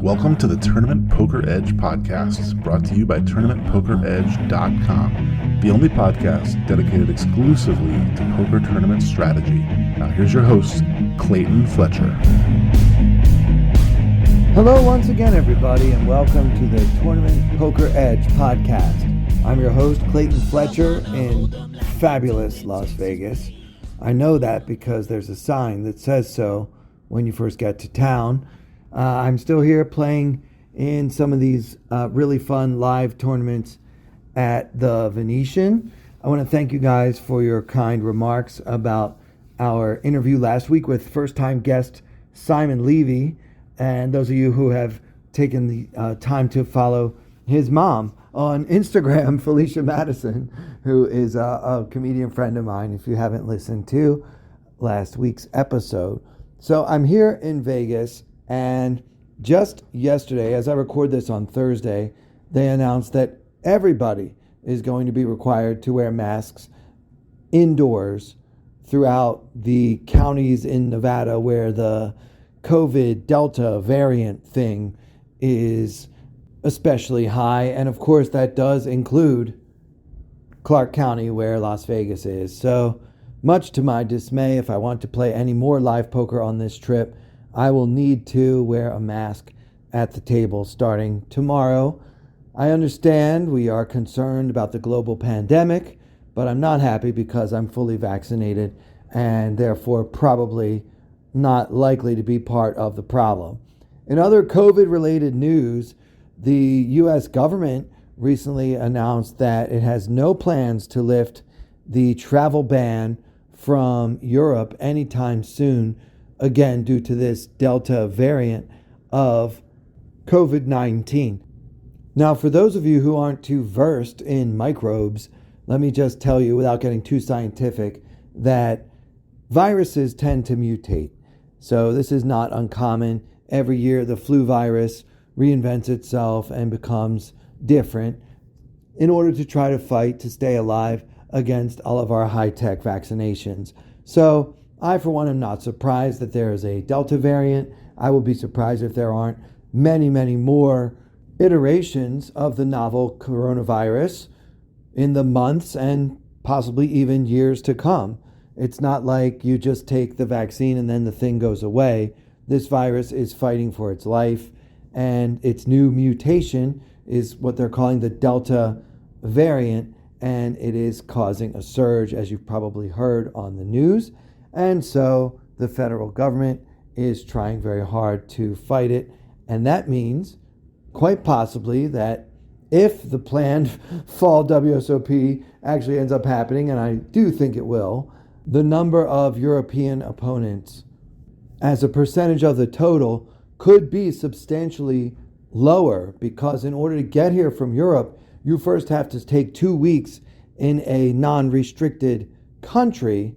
Welcome to the Tournament Poker Edge podcast, brought to you by TournamentPokerEdge.com, the only podcast dedicated exclusively to poker tournament strategy. Now here's your host, Clayton Fletcher. Hello once again, everybody, and welcome to the Tournament Poker Edge podcast. I'm your host, Clayton Fletcher, in fabulous Las Vegas. I know that because there's a sign that says so when you first get to town. I'm still here playing in some of these really fun live tournaments at the Venetian. I want to thank you guys for your kind remarks about our interview last week with first-time guest Simon Levy, and those of you who have taken the time to follow his mom on Instagram, Felicia Madison, who is a comedian friend of mine, if you haven't listened to last week's episode. So I'm here in Vegas, and just yesterday, as I record this on Thursday, they announced that everybody is going to be required to wear masks indoors throughout the counties in Nevada where the COVID Delta variant thing is especially high. And of course, that does include Clark County, where Las Vegas is. So much to my dismay, if I want to play any more live poker on this trip, I will need to wear a mask at the table starting tomorrow. I understand we are concerned about the global pandemic, but I'm not happy because I'm fully vaccinated and therefore probably not likely to be part of the problem. In other COVID-related news, the U.S. government recently announced that it has no plans to lift the travel ban from Europe anytime soon, again, due to this Delta variant of COVID-19. Now, for those of you who aren't too versed in microbes, let me just tell you, without getting too scientific, that viruses tend to mutate. So this is not uncommon. Every year, the flu virus reinvents itself and becomes different in order to try to fight to stay alive against all of our high-tech vaccinations. So I, for one, am not surprised that there is a Delta variant. I will be surprised if there aren't many, many more iterations of the novel coronavirus in the months and possibly even years to come. It's not like you just take the vaccine and then the thing goes away. This virus is fighting for its life, and its new mutation is what they're calling the Delta variant, and it is causing a surge, as you've probably heard on the news. And so the federal government is trying very hard to fight it. And that means quite possibly that if the planned fall WSOP actually ends up happening, and I do think it will, the number of European opponents as a percentage of the total could be substantially lower, because in order to get here from Europe, you first have to take 2 weeks in a non-restricted country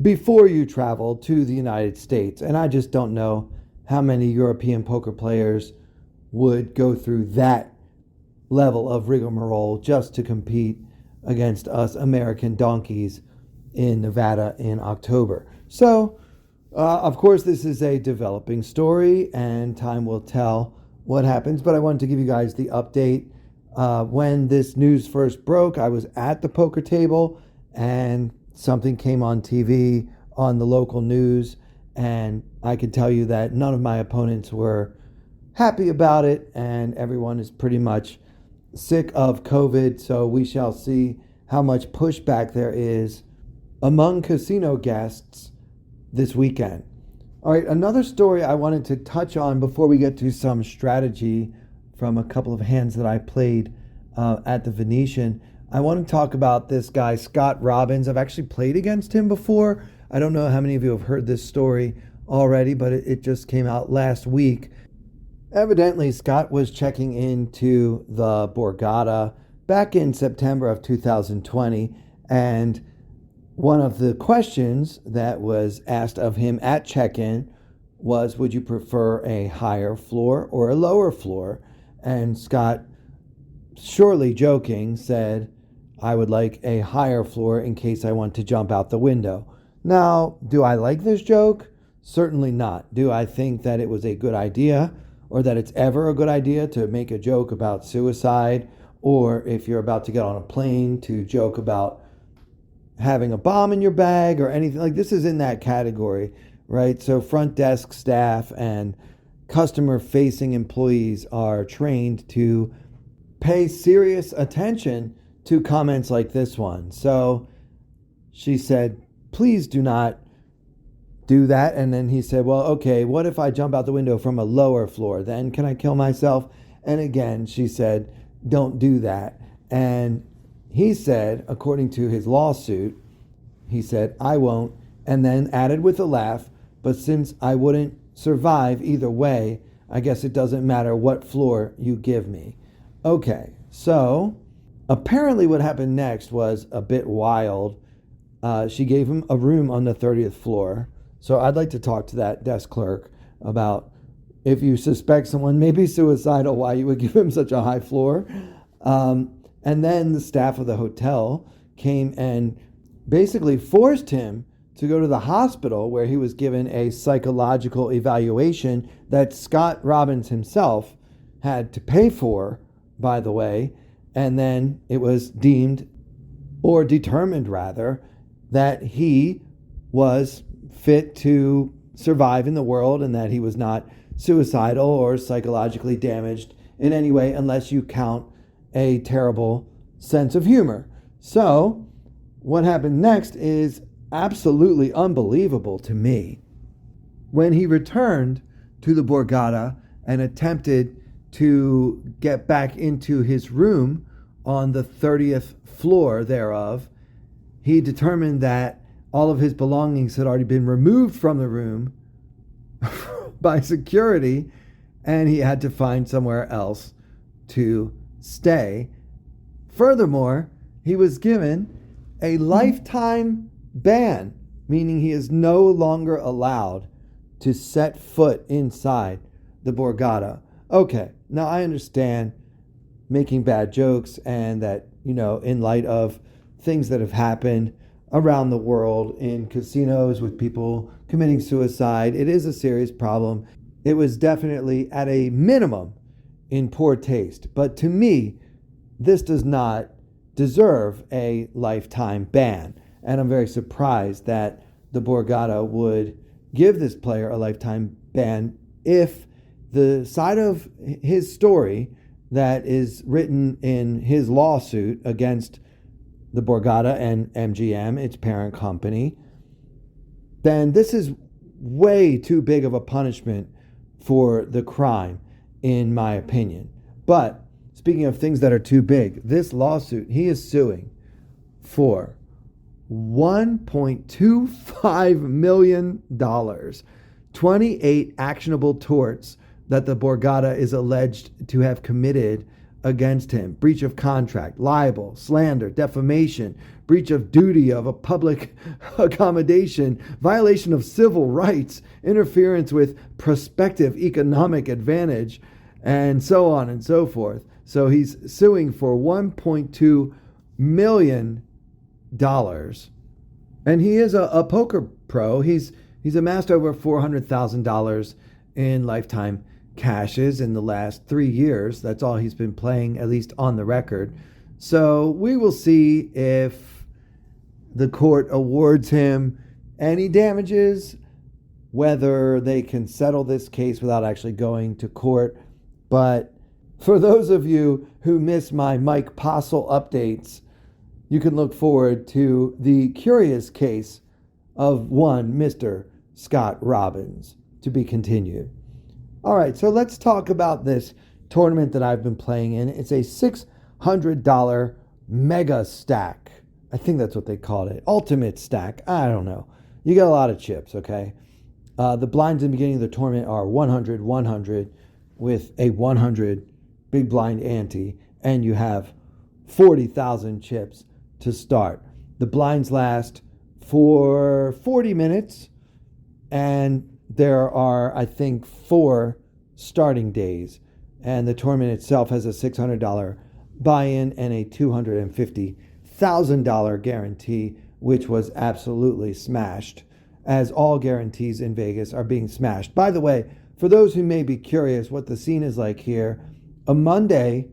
before you travel to the United States. And I just don't know how many European poker players would go through that level of rigmarole just to compete against us American donkeys in Nevada in October. So, of course, this is a developing story, and time will tell what happens. But I wanted to give you guys the update. When this news first broke, I was at the poker table, and something came on TV on the local news, and I can tell you that none of my opponents were happy about it, and everyone is pretty much sick of COVID. So we shall see how much pushback there is among casino guests this weekend. All right, another story I wanted to touch on before we get to some strategy from a couple of hands that I played at the Venetian. I want to talk about this guy, Scott Robbins. I've actually played against him before. I don't know how many of you have heard this story already, but it just came out last week. Evidently, Scott was checking into the Borgata back in September of 2020, and one of the questions that was asked of him at check-in was, would you prefer a higher floor or a lower floor? And Scott, surely joking, said, I would like a higher floor in case I want to jump out the window. Now, do I like this joke? Certainly not. Do I think that it was a good idea, or that it's ever a good idea to make a joke about suicide, or if you're about to get on a plane to joke about having a bomb in your bag or anything? Like, this is in that category, right? So front desk staff and customer facing employees are trained to pay serious attention to comments like this one. So she said, please do not do that. And then he said, well, okay, what if I jump out the window from a lower floor? Then can I kill myself? And again, she said, don't do that. And he said, according to his lawsuit, he said, I won't, and then added with a laugh, but since I wouldn't survive either way, I guess it doesn't matter what floor you give me. Okay, so apparently what happened next was a bit wild. She gave him a room on the 30th floor. So I'd like to talk to that desk clerk about, if you suspect someone may be suicidal, why you would give him such a high floor. And then the staff of the hotel came and basically forced him to go to the hospital, where he was given a psychological evaluation that Scott Robbins himself had to pay for, by the way. And then it was deemed, or determined rather, that he was fit to survive in the world and that he was not suicidal or psychologically damaged in any way, unless you count a terrible sense of humor. So what happened next is absolutely unbelievable to me. When he returned to the Borgata and attempted to get back into his room on the 30th floor thereof, he determined that all of his belongings had already been removed from the room by security, and he had to find somewhere else to stay. Furthermore, he was given a lifetime ban, meaning he is no longer allowed to set foot inside the Borgata. Okay, now I understand making bad jokes, and that, in light of things that have happened around the world in casinos with people committing suicide, it is a serious problem. It was definitely, at a minimum, in poor taste. But to me, this does not deserve a lifetime ban. And I'm very surprised that the Borgata would give this player a lifetime ban if the side of his story that is written in his lawsuit against the Borgata and MGM, its parent company, then this is way too big of a punishment for the crime, in my opinion. But speaking of things that are too big, this lawsuit, he is suing for $1.25 million, 28 actionable torts that the Borgata is alleged to have committed against him: breach of contract, libel, slander, defamation, breach of duty of a public accommodation, violation of civil rights, interference with prospective economic advantage, and so on and so forth. So he's suing for $1.2 million. And he is a poker pro. He's amassed over $400,000 in lifetime cashes in the last 3 years. That's all he's been playing, at least on the record. So we will see if the court awards him any damages, whether they can settle this case without actually going to court. But for those of you who miss my Mike Postle updates, you can look forward to the curious case of one Mr. Scott Robbins, to be continued. All right, so let's talk about this tournament that I've been playing in. It's a $600 mega stack. I think that's what they called it. Ultimate stack. I don't know. You got a lot of chips, okay? The blinds in the beginning of the tournament are 100, 100 with a 100 big blind ante, and you have 40,000 chips to start. The blinds last for 40 minutes, and there are, I think, 4 starting days. And the tournament itself has a $600 buy-in and a $250,000 guarantee which was absolutely smashed, as all guarantees in Vegas are being smashed. By the way, for those who may be curious what the scene is like here, a Monday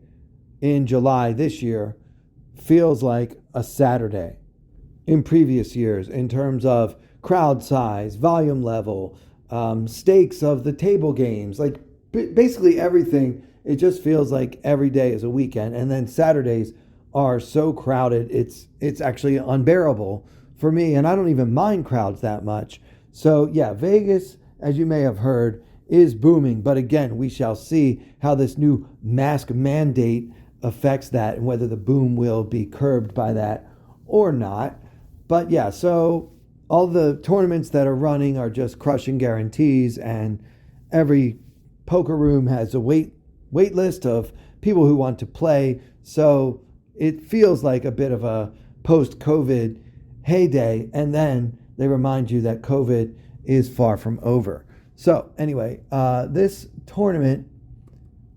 in July this year feels like a Saturday in previous years in terms of crowd size, volume level, stakes of the table games, like basically everything. It just feels like every day is a weekend. And then Saturdays are so crowded, it's actually unbearable for me. And I don't even mind crowds that much. So yeah, Vegas, as you may have heard, is booming. But again, we shall see how this new mask mandate affects that and whether the boom will be curbed by that or not. But yeah, so all the tournaments that are running are just crushing guarantees, and every poker room has a wait list of people who want to play. So it feels like a bit of a post-COVID heyday, and then they remind you that COVID is far from over. So anyway, this tournament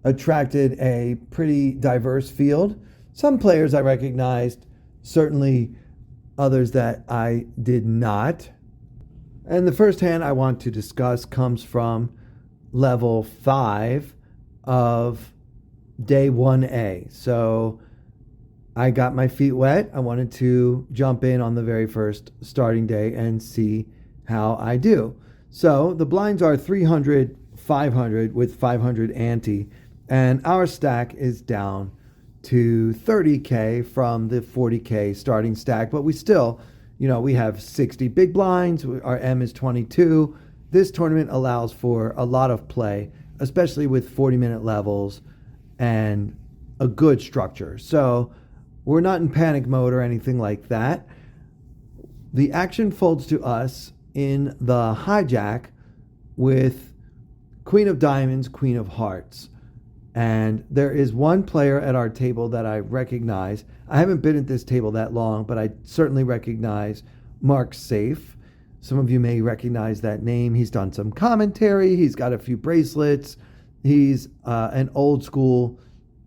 attracted a pretty diverse field. Some players I recognized, certainly others that I did not. And the first hand I want to discuss comes from level 5 of day 1A. So I got my feet wet. I wanted to jump in on the very first starting day and see how I do. So the blinds are 300, 500 with 500 ante, and our stack is down to 30K from the 40K starting stack, but we still, we have 60 big blinds. Our M is 22. This tournament allows for a lot of play, especially with 40-minute levels and a good structure. So we're not in panic mode or anything like that. The action folds to us in the hijack with Queen of Diamonds, Queen of Hearts. And there is one player at our table that I recognize. I haven't been at this table that long, but I certainly recognize Mark Safe. Some of you may recognize that name. He's done some commentary. He's got a few bracelets. He's an old school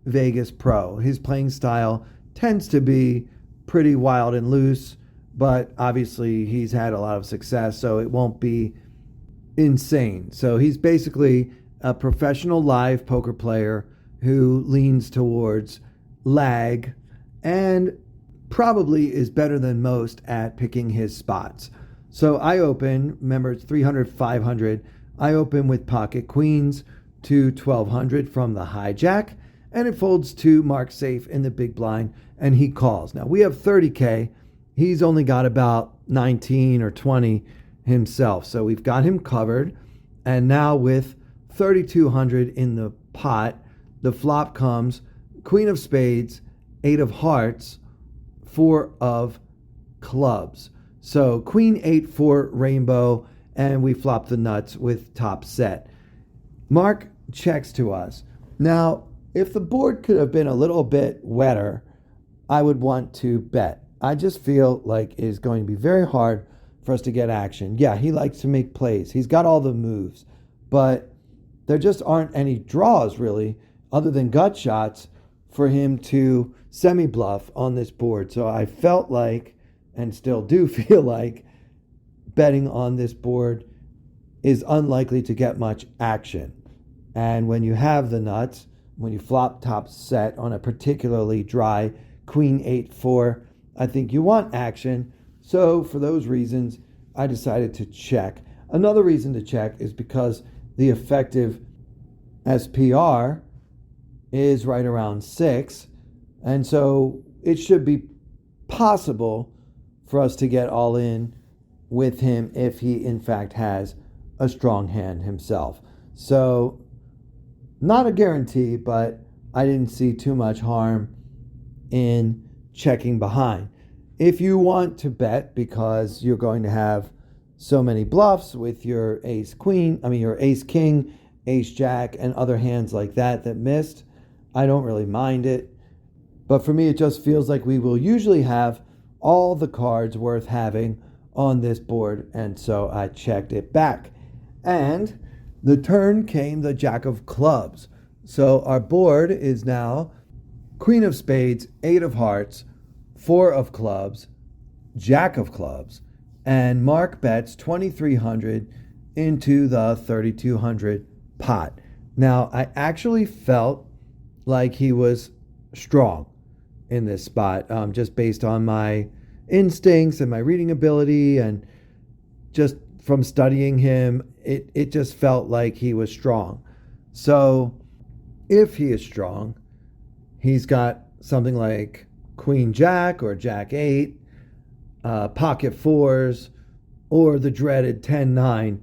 Vegas pro. His playing style tends to be pretty wild and loose, but obviously he's had a lot of success, so it won't be insane. So he's basically a professional live poker player who leans towards lag and probably is better than most at picking his spots. So I open, remember it's 300, 500. I open with pocket queens to 1200 from the hijack, and it folds to Mark Safe in the big blind, and he calls. Now we have 30K. He's only got about 19 or 20 himself. So we've got him covered. And now with 3,200 in the pot, the flop comes Queen of Spades, 8 of Hearts, 4 of Clubs. So Queen 8, 4 rainbow, and we flop the nuts with top set. Mark checks to us. Now, if the board could have been a little bit wetter, I would want to bet. I just feel like it is going to be very hard for us to get action. Yeah, he likes to make plays. He's got all the moves, but there just aren't any draws really, other than gut shots, for him to semi-bluff on this board. So I felt like, and still do feel like, betting on this board is unlikely to get much action. And when you have the nuts, when you flop top set on a particularly dry Queen 8, 4, I think you want action. So for those reasons, I decided to check. Another reason to check is because the effective SPR is right around 6. And so it should be possible for us to get all in with him if he in fact has a strong hand himself. So not a guarantee, but I didn't see too much harm in checking behind. If you want to bet because you're going to have so many bluffs with your your ace king, ace jack, and other hands like that missed, I don't really mind it. But for me, it just feels like we will usually have all the cards worth having on this board, and so I checked it back. And the turn came the Jack of Clubs. So our board is now Queen of Spades, 8 of Hearts, 4 of Clubs, jack of clubs, and Mark bets 2,300 into the 3,200 pot. Now, I actually felt like he was strong in this spot, just based on my instincts and my reading ability, and just from studying him, it just felt like he was strong. So if he is strong, he's got something like Queen Jack or Jack 8, pocket fours, or the dreaded 10-9,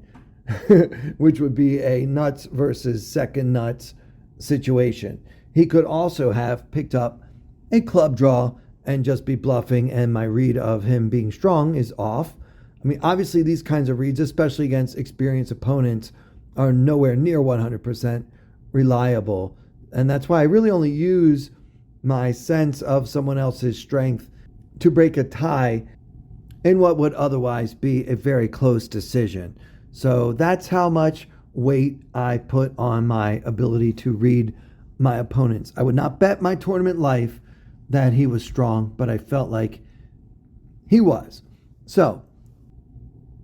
which would be a nuts versus second nuts situation. He could also have picked up a club draw and just be bluffing, and my read of him being strong is off. I mean, obviously, these kinds of reads, especially against experienced opponents, are nowhere near 100% reliable. And that's why I really only use my sense of someone else's strength to break a tie in what would otherwise be a very close decision. So that's how much weight I put on my ability to read my opponents. I would not bet my tournament life that he was strong, but I felt like he was. So,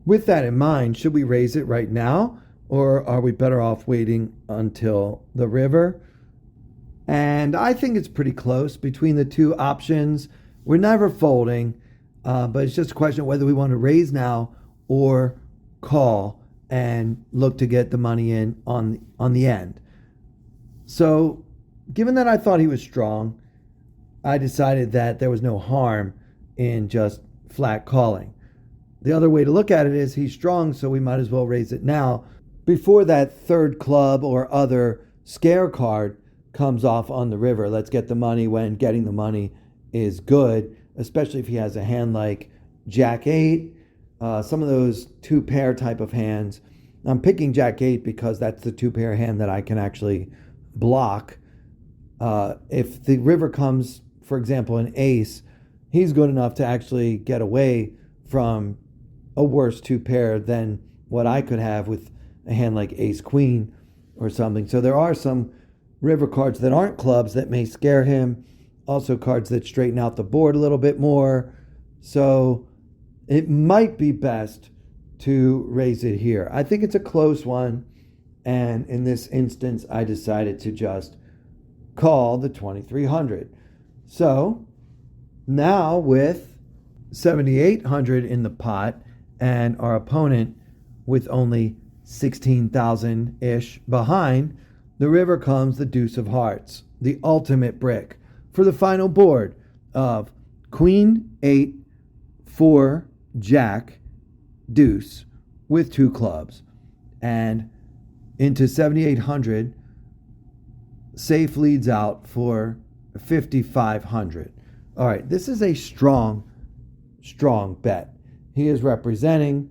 with that in mind, should we raise it right now, or are we better off waiting until the river? And I think it's pretty close between the two options. We're never folding, but it's just a question of whether we want to raise now or call and look to get the money in on the end. So, given that I thought he was strong, I decided that there was no harm in just flat calling. The other way to look at it is he's strong, so we might as well raise it now before that third club or other scare card comes off on the river. Let's get the money when getting the money is good, especially if he has a hand like Jack 8, some of those two pair type of hands. I'm picking Jack 8 because that's the two pair hand that I can actually block. If the river comes, for example, an ace, he's good enough to actually get away from a worse two pair than what I could have with a hand like ace queen or something. So there are some river cards that aren't clubs that may scare him. Also cards that straighten out the board a little bit more. So it might be best to raise it here. I think it's a close one. And in this instance, I decided to just call the 2,300. So now with 7,800 in the pot and our opponent with only 16,000-ish behind, the river comes the deuce of hearts, the ultimate brick for the final board of Queen 8, 4, Jack, deuce with two clubs. And into 7,800, safe leads out for 5,500. All right, this is a strong bet. He is representing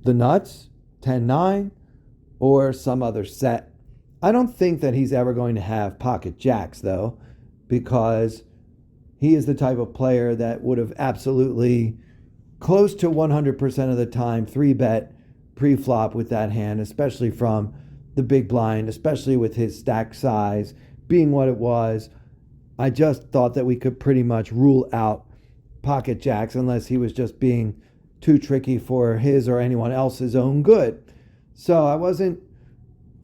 the nuts, 10-9, or some other set. I don't think that he's ever going to have pocket jacks, though, because he is the type of player that would have absolutely, close to 100% of the time, 3-bet pre-flop with that hand, especially from the big blind, especially with his stack size being what it was. I just thought that we could pretty much rule out pocket jacks unless he was just being too tricky for his or anyone else's own good. So I wasn't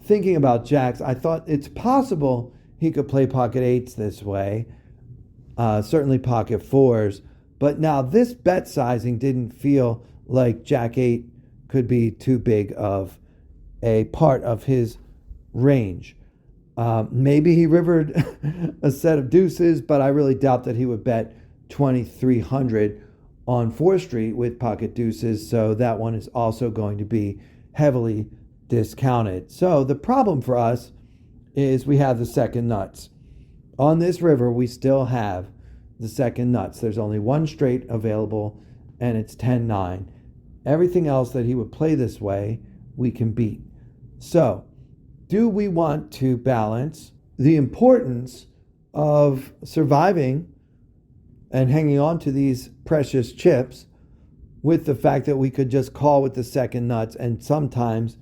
thinking about jacks. I thought it's possible he could play pocket eights this way, certainly pocket fours. But now this bet sizing didn't feel like Jack 8 could be too big of a part of his range. Maybe he rivered a set of deuces, but I really doubt that he would bet 2,300 on 4th Street with pocket deuces, so that one is also going to be heavily discounted. So the problem for us is we have the second nuts. On this river, we still have the second nuts. There's only one straight available, and it's 10-9. Everything else that he would play this way, we can beat. So, do we want to balance the importance of surviving and hanging on to these precious chips with the fact that we could just call with the second nuts, and sometimes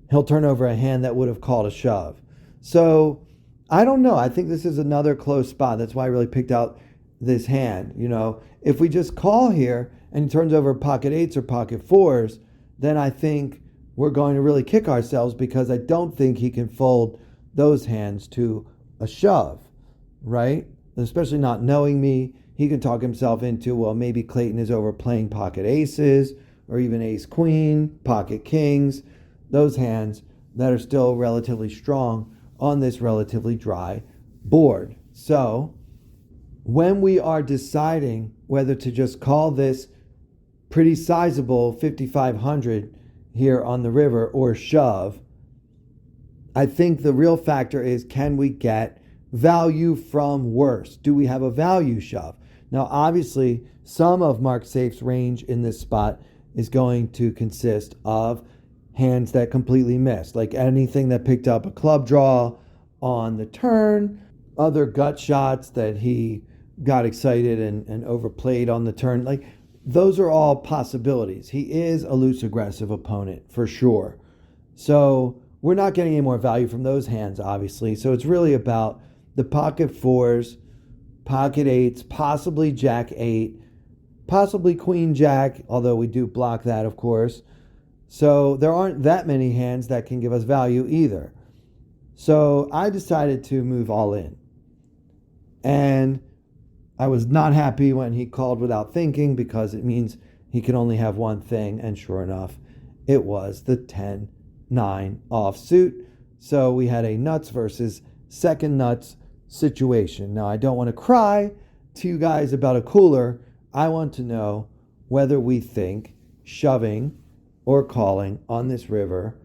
he'll turn over a hand that would have called a shove? So I don't know. I think this is another close spot. That's why I really picked out this hand. If we just call here and he turns over pocket eights or pocket fours, then I think we're going to really kick ourselves, because I don't think he can fold those hands to a shove, right? Especially not knowing me. He can talk himself into, well, maybe Clayton is overplaying pocket aces or even ace queen, pocket kings, those hands that are still relatively strong on this relatively dry board. So when we are deciding whether to just call this pretty sizable 5,500 here on the river or shove, I think the real factor is, can we get value from worse? Do we have a value shove? Now, obviously, some of Mark Safe's range in this spot is going to consist of hands that completely missed, like anything that picked up a club draw on the turn, other gut shots that he got excited and overplayed on the turn. Like, those are all possibilities. He is a loose aggressive opponent for sure. So we're not getting any more value from those hands, obviously. So it's really about the pocket fours, pocket eights, possibly jack eight, possibly queen jack, although we do block that, of course. So there aren't that many hands that can give us value either. So I decided to move all in. And I was not happy when he called without thinking, because it means he can only have one thing. And sure enough, it was the 10-9 offsuit. So we had a nuts versus second nuts situation. Now, I don't want to cry to you guys about a cooler. I want to know whether we think shoving or calling on this river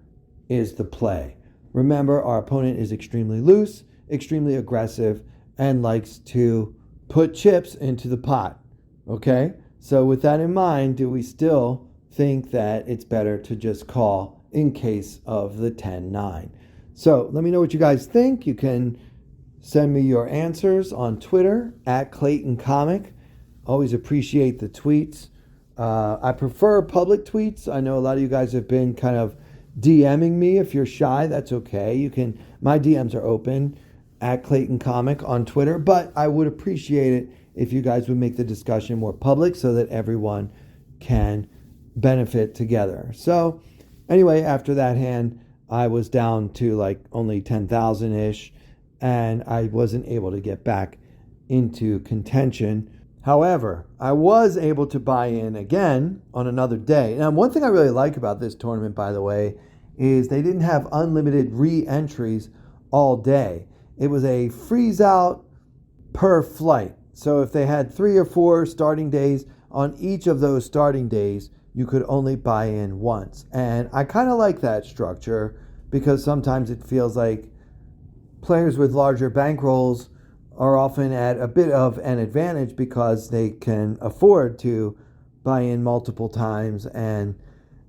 is the play. Remember, our opponent is extremely loose, extremely aggressive, and likes to put chips into the pot. Okay? So with that in mind, do we still think that it's better to just call in case of the 10-9? So let me know what you guys think. You can send me your answers on Twitter at Clayton Comic. Always appreciate the tweets. I prefer public tweets. I know a lot of you guys have been kind of DMing me. If you're shy, that's okay. My DMs are open at Clayton Comic on Twitter, but I would appreciate it if you guys would make the discussion more public so that everyone can benefit together. So anyway, after that hand, I was down to like only 10,000-ish, and I wasn't able to get back into contention. However, I was able to buy in again on another day. Now, one thing I really like about this tournament, by the way, is they didn't have unlimited re-entries all day. It was a freeze out per flight. So if they had 3 or 4 starting days, on each of those starting days, you could only buy in once. And I kind of like that structure, because sometimes it feels like players with larger bankrolls are often at a bit of an advantage because they can afford to buy in multiple times and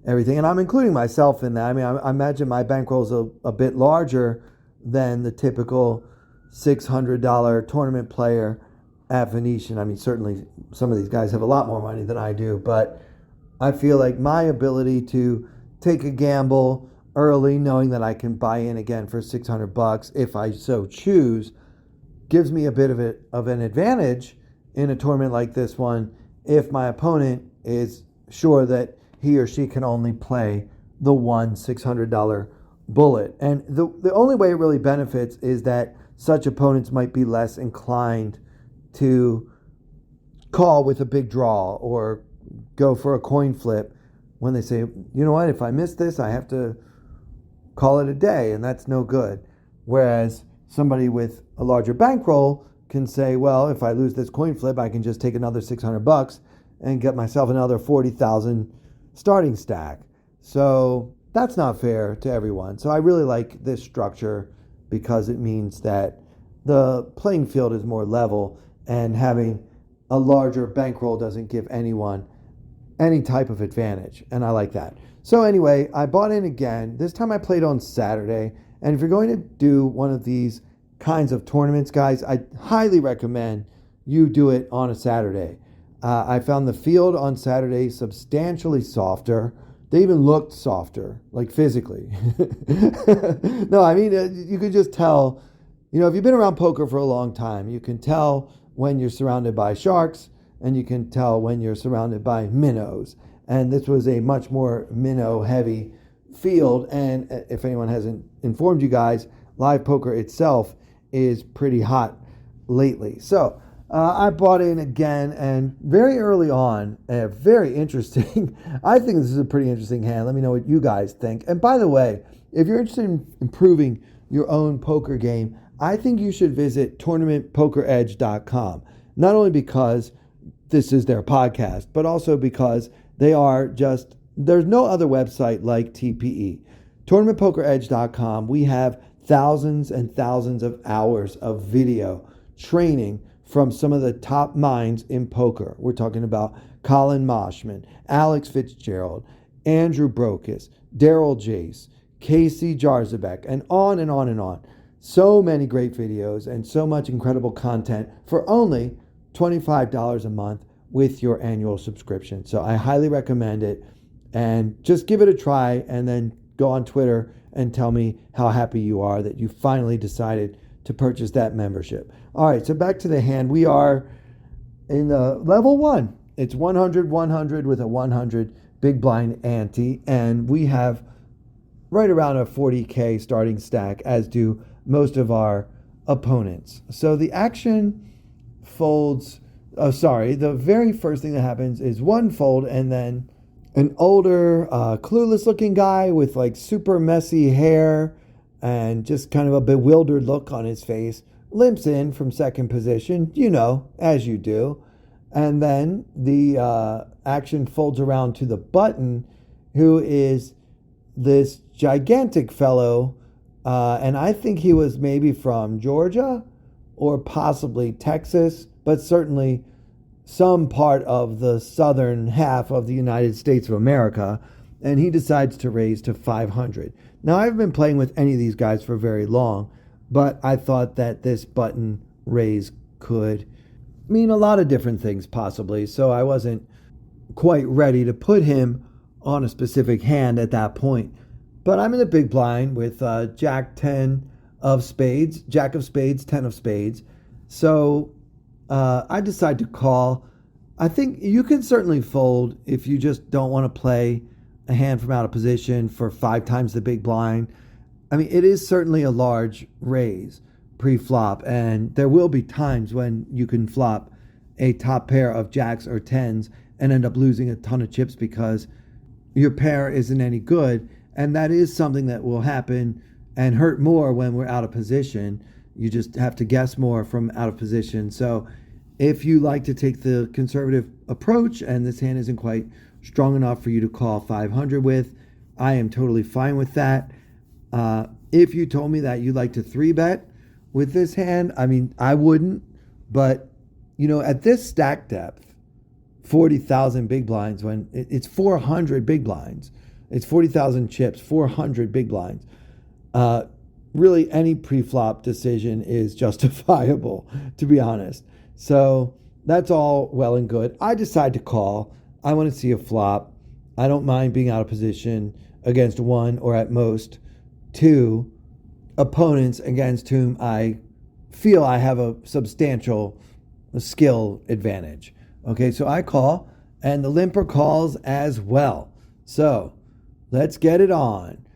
everything. And I'm including myself in that. I mean, I imagine my bankroll is a bit larger than the typical $600 tournament player at Venetian. I mean, certainly some of these guys have a lot more money than I do, but I feel like my ability to take a gamble early, knowing that I can buy in again for $600 if I so choose, gives me a bit of an advantage in a tournament like this one if my opponent is sure that he or she can only play the one $600 bullet. And the only way it really benefits is that such opponents might be less inclined to call with a big draw or go for a coin flip when they say, you know what, if I miss this, I have to call it a day, and that's no good. Whereas somebody with a larger bankroll can say, well, if I lose this coin flip, I can just take another $600 and get myself another 40,000 starting stack. So that's not fair to everyone. So I really like this structure because it means that the playing field is more level, and having a larger bankroll doesn't give anyone any type of advantage. And I like that. So anyway, I bought in again. This time I played on Saturday. And if you're going to do one of these kinds of tournaments, guys, I highly recommend you do it on a Saturday. I found the field on Saturday substantially softer. They even looked softer, like physically. No, I mean, you could just tell, if you've been around poker for a long time, you can tell when you're surrounded by sharks, and you can tell when you're surrounded by minnows. And this was a much more minnow heavy field. And if anyone hasn't informed you guys, live poker itself is pretty hot lately. So I bought in again, and very early on, very interesting. I think this is a pretty interesting hand. Let me know what you guys think. And by the way, if you're interested in improving your own poker game, I think you should visit tournamentpokeredge.com. Not only because this is their podcast, but also because there's no other website like TPE. Tournamentpokeredge.com, we have thousands and thousands of hours of video training from some of the top minds in poker. We're talking about Colin Moshman, Alex Fitzgerald, Andrew Brokus, Daryl Jace, Casey Jarzabek, and on and on and on. So many great videos and so much incredible content for only $25 a month with your annual subscription. So I highly recommend it, and just give it a try and then go on Twitter and tell me how happy you are that you finally decided to purchase that membership. All right, so back to the hand. We are in the level 1. It's 100-100 with a 100 big blind ante, and we have right around a 40K starting stack, as do most of our opponents. So the action folds, the very first thing that happens is one fold, and then an older, clueless looking guy with like super messy hair and just kind of a bewildered look on his face limps in from second position, as you do. And then the action folds around to the button, who is this gigantic fellow, and I think he was maybe from Georgia or possibly Texas, but certainly some part of the southern half of the United States of America, and he decides to raise to 500. Now, I haven't been playing with any of these guys for very long, but I thought that this button raise could mean a lot of different things possibly, so I wasn't quite ready to put him on a specific hand at that point. But I'm in the big blind with Jack 10 of spades, Jack of spades, 10 of spades. So I decide to call. I think you can certainly fold if you just don't want to play a hand from out of position for 5 times the big blind. I mean, it is certainly a large raise pre-flop, and there will be times when you can flop a top pair of jacks or 10s and end up losing a ton of chips because your pair isn't any good. And that is something that will happen and hurt more when we're out of position. You just have to guess more from out of position. So if you like to take the conservative approach and this hand isn't quite strong enough for you to call 500 with, I am totally fine with that. If you told me that you like to 3-bet with this hand, I mean, I wouldn't. But, at this stack depth, 40,000 big blinds, when it's 400 big blinds, it's 40,000 chips, 400 big blinds. Really, any pre-flop decision is justifiable, to be honest. So that's all well and good. I decide to call. I want to see a flop. I don't mind being out of position against 1 or at most 2 opponents against whom I feel I have a substantial skill advantage. Okay, so I call, and the limper calls as well. So let's get it on.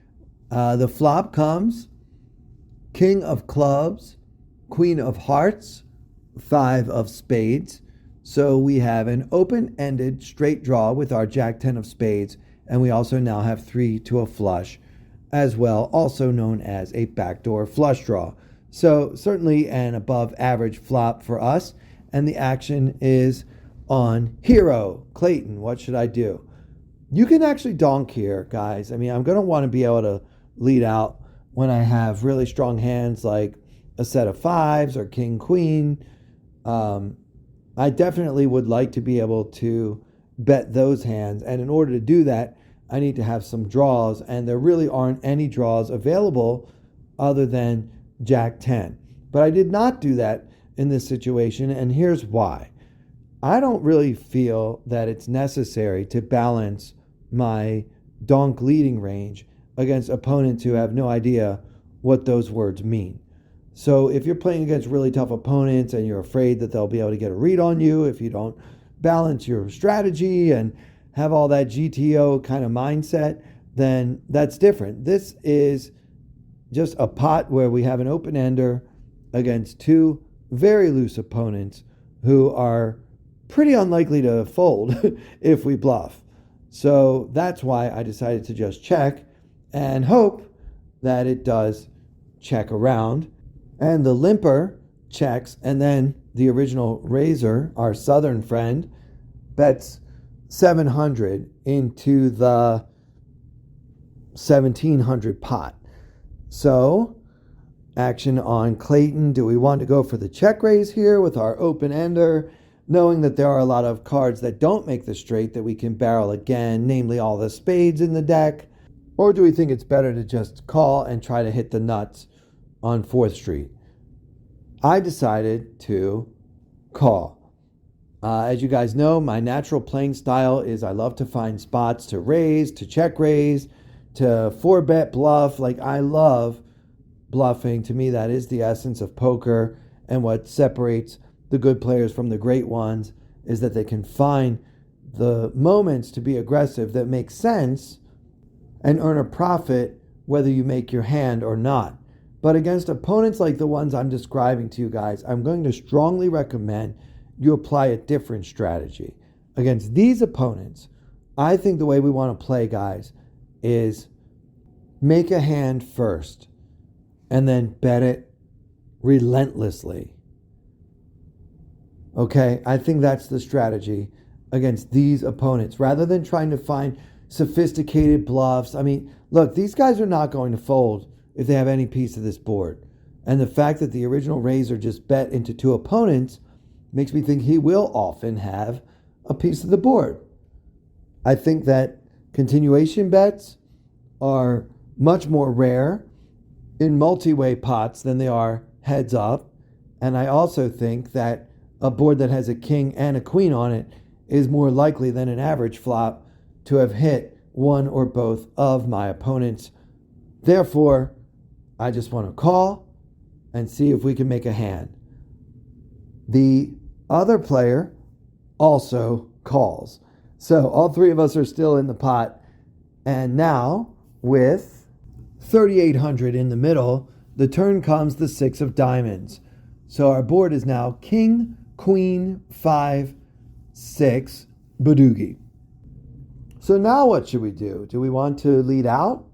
The flop comes King of clubs, Queen of hearts, 5 of spades. So we have an open-ended straight draw with our Jack 10 of spades, and we also now have 3 to a flush as well, also known as a backdoor flush draw. So certainly an above average flop for us, and the action is on hero. Clayton, what should I do? You can actually donk here, guys. I mean, I'm going to want to be able to lead out when I have really strong hands like a set of 5s or king, queen. I definitely would like to be able to bet those hands. And in order to do that, I need to have some draws. And there really aren't any draws available other than Jack 10. But I did not do that in this situation. And here's why. I don't really feel that it's necessary to balance my donk leading range against opponents who have no idea what those words mean. So if you're playing against really tough opponents and you're afraid that they'll be able to get a read on you if you don't balance your strategy and have all that GTO kind of mindset, then that's different. This is just a pot where we have an open ender against two very loose opponents who are pretty unlikely to fold if we bluff. So that's why I decided to just check and hope that it does check around. And the limper checks, and then the original raiser, our southern friend, bets 700 into the 1700 pot. So, action on Clayton. Do we want to go for the check raise here with our open ender, knowing that there are a lot of cards that don't make the straight that we can barrel again, namely all the spades in the deck? Or do we think it's better to just call and try to hit the nuts on 4th Street? I decided to call. As you guys know, my natural playing style is I love to find spots to raise, to check raise, to 4-bet bluff. Like, I love bluffing. To me, that is the essence of poker, and what separates the good players from the great ones is that they can find the moments to be aggressive that make sense and earn a profit whether you make your hand or not. But against opponents like the ones I'm describing to you guys, I'm going to strongly recommend you apply a different strategy. Against these opponents, I think the way we want to play, guys, is make a hand first and then bet it relentlessly. Okay, I think that's the strategy against these opponents, rather than trying to find sophisticated bluffs. I mean, look, these guys are not going to fold if they have any piece of this board. And the fact that the original raiser just bet into two opponents makes me think he will often have a piece of the board. I think that continuation bets are much more rare in multi-way pots than they are heads up. And I also think that a board that has a king and a queen on it is more likely than an average flop to have hit one or both of my opponents. Therefore, I just want to call and see if we can make a hand. The other player also calls. So all three of us are still in the pot. And now, with 3,800 in the middle, the turn comes the 6 of diamonds. So our board is now king, queen, 5, 6, Badoogie. So now what should we do? Do we want to lead out?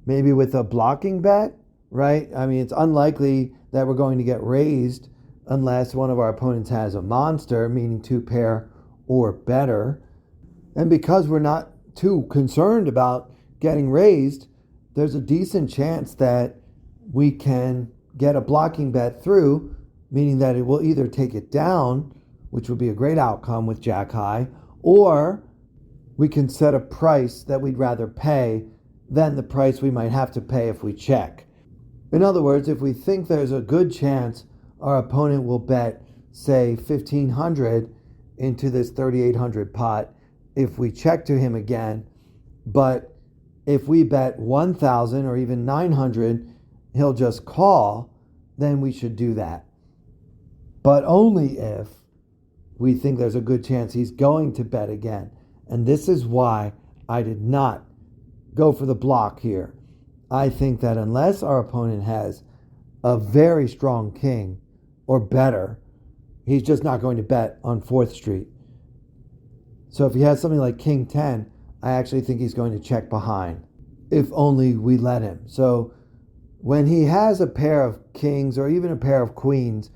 Maybe with a blocking bet, right? I mean, it's unlikely that we're going to get raised unless one of our opponents has a monster, meaning 2 pair or better. And because we're not too concerned about getting raised, there's a decent chance that we can get a blocking bet through, meaning that it will either take it down, which would be a great outcome with Jack High, or we can set a price that we'd rather pay than the price we might have to pay if we check. In other words, if we think there's a good chance our opponent will bet, say, 1,500 into this 3,800 pot if we check to him again, but if we bet 1,000 or even 900, he'll just call, then we should do that. But only if we think there's a good chance he's going to bet again. And this is why I did not go for the block here. I think that unless our opponent has a very strong king or better, he's just not going to bet on 4th Street. So if he has something like king 10, I actually think he's going to check behind, if only we let him. So when he has a pair of kings or even a pair of queens,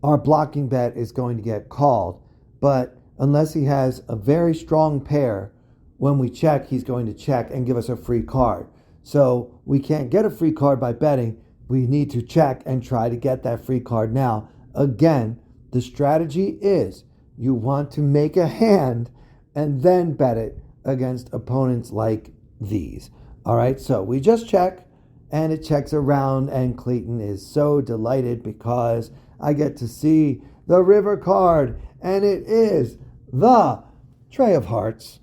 our blocking bet is going to get called. But unless he has a very strong pair, when we check, he's going to check and give us a free card. So we can't get a free card by betting. We need to check and try to get that free card now. Again, the strategy is you want to make a hand and then bet it against opponents like these. All right, so we just check, and it checks around, and Clayton is so delighted because I get to see the river card, and it is the Tray of Hearts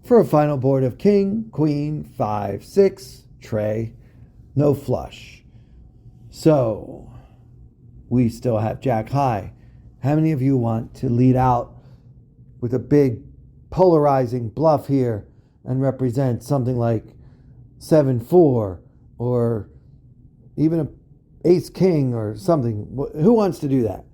for a final board of king, queen, 5, 6, tray, no flush. So we still have Jack high. How many of you want to lead out with a big polarizing bluff here and represent something like 7-4 or even a ace king or something? Who wants to do that?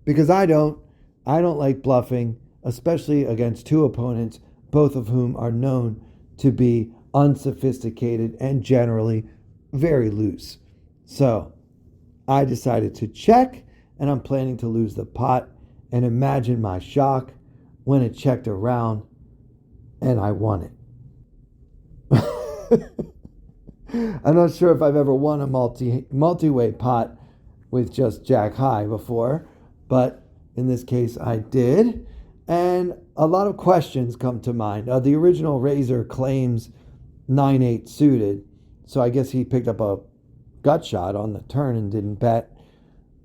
Because I don't like bluffing, especially against two opponents, both of whom are known to be unsophisticated and generally very loose. So I decided to check, and I'm planning to lose the pot. And imagine my shock when it checked around and I won it. I'm not sure if I've ever won a multi-way pot with just Jack high before, but in this case I did. And a lot of questions come to mind. The original raiser claims 9-8 suited, so I guess he picked up a gut shot on the turn and didn't bet.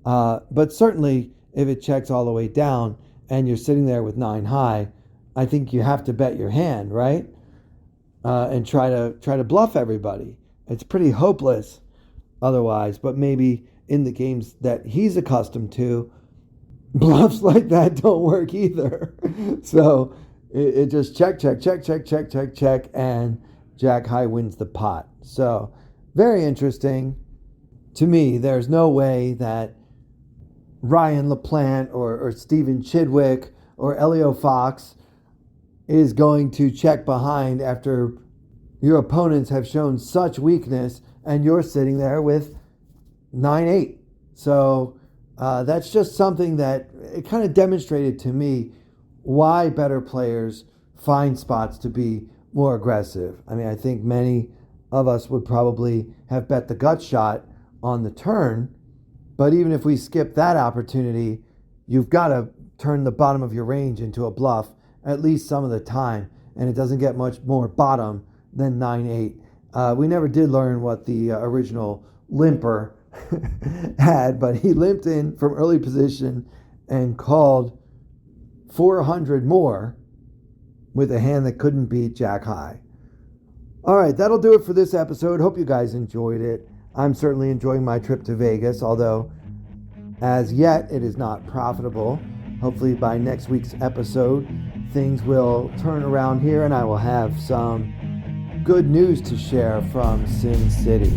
But certainly, if it checks all the way down and you're sitting there with 9 high, I think you have to bet your hand, right? And try to bluff everybody. It's pretty hopeless otherwise, but maybe in the games that he's accustomed to, bluffs like that don't work either. So it just check, and Jack high wins the pot. So very interesting. To me, there's no way that Ryan LaPlante or Stephen Chidwick or Elio Fox is going to check behind after your opponents have shown such weakness and you're sitting there with 9-8. So that's just something that it kind of demonstrated to me why better players find spots to be more aggressive. I mean, I think many of us would probably have bet the gut shot on the turn, but even if we skip that opportunity, you've got to turn the bottom of your range into a bluff at least some of the time, and it doesn't get much more bottom than 9-8. We never did learn what the original limper had, but he limped in from early position and called 400 more with a hand that couldn't beat Jack high. All right, that'll do it for this episode. Hope you guys enjoyed it. I'm certainly enjoying my trip to Vegas, although as yet it is not profitable. Hopefully by next week's episode, things will turn around here and I will have some good news to share from Sin City.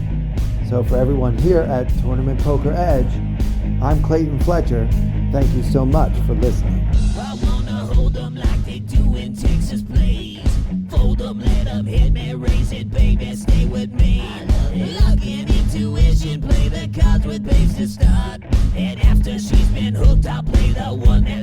So for everyone here at Tournament Poker Edge, I'm Clayton Fletcher. Thank you so much for listening. I wanna hold them like they do in Texas plays. Fold them, let them hit me, raise it, baby, stay with me. Luck and intuition, play the cards with babes to start. And after she's been hooked, I'll play the one that